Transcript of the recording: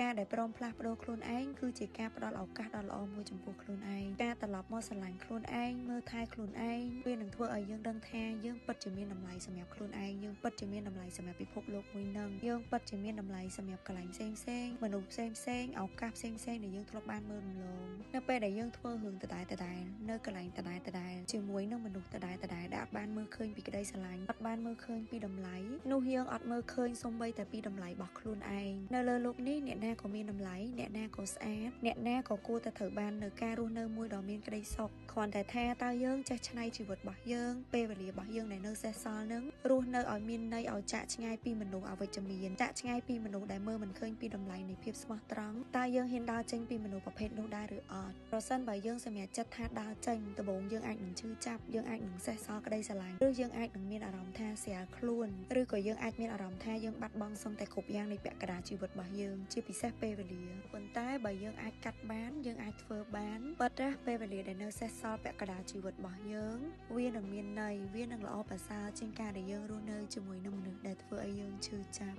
ការដែលព្រមផ្លាស់ប្ដូរខ្លួនឯងគឺជាការផ្ដល់ឱកាសដ៏ល្អមួយចំពោះខ្លួនឯងការត្រឡប់មកស្រឡាញ់ខ្លួនឯងមើលថែខ្លួនឯងវានឹងធ្វើឲ្យយើងដឹងថាយើងពិតជាមានតម្លៃសម្រាប់ខ្លួនឯងយើងពិតជាមានតម្លៃសម្រាប់ពិភពលោកមួយនឹងយើងពិតជាមានតម្លៃសម្រាប់កន្លែងផ្សេងៗមនុស្សផ្សេងៗឱកាសផ្សេងៗដែលយើងធ្លាប់បានមើលរំលងនៅពេលដែលយើងធ្វើរឿងដដែលនៅកន្លែងដដែលជាមួយនឹងមនុស្សដដែលដែលបានមើលឃើញពីក្តីស្រឡាញ់អត់បានមើលឃើញពីតម្លៃនោះយើងអត់មើលឃើញសូម្បីតែពីតម្លៃរបស់ខ្លួនឯងនៅលើโลกនេះអ្នកណាក៏មានតម្លៃអ្នកណាក៏ស្អាតអ្នកណាក៏គួរតែត្រូវបាននៅការរស់នៅមួយដ៏មានក្តីសុខគ្រាន់តែថាតើយើងចេះច្នៃជីវិតរបស់យើងពេលវេលារបស់យើងដែលនៅសេសសល់នឹងរស់នៅឲ្យមានន័យឲ្យចាក់ឆ្ងាយពីមនុស្សអវិជ្ជមានចាក់ឆ្ងាយពីមនុស្សដែលមើលមិនឃើញពីតម្លៃនៃភាពស្មោះត្រង់តើយើងហ៊ានដើរចេញពីមនុស្សប្រភេទនោះដែរឬអត់ប្រសិនបើយើងសម្រេចចិត្តថាដើរចេញដំបូងយើងអាចនឹងឈឺចាប់យើងអាចនឹងសេះសល់ក្តីស្រឡាញ់ឬយើងអាចនឹងមានអារម្មណ៍ថាស្រាលខ្លួនឬក៏យើងអាចមានអារម្មណ៍ថាយើងបាត់បង់សឹងតែគ្រប់យ៉ាងនៃពាក់កណ្ដាលជីវិតរបស់យើងជាពិសេសពេលវេលាប៉ុន្តែបើយើងអាចកាត់បានយើងអាចធ្វើបានប៉ុន្តែពេលវេលាដែលនៅសេះសល់ពាក់កណ្ដាលជីវិតរបស់យើងវានឹងមានន័យវានឹងល្អប្រសើរជាងការដែលយើងរស់នៅជាមួយនឹងមនុស្សដែលធ្វើឲ្យយើងឈឺចាប់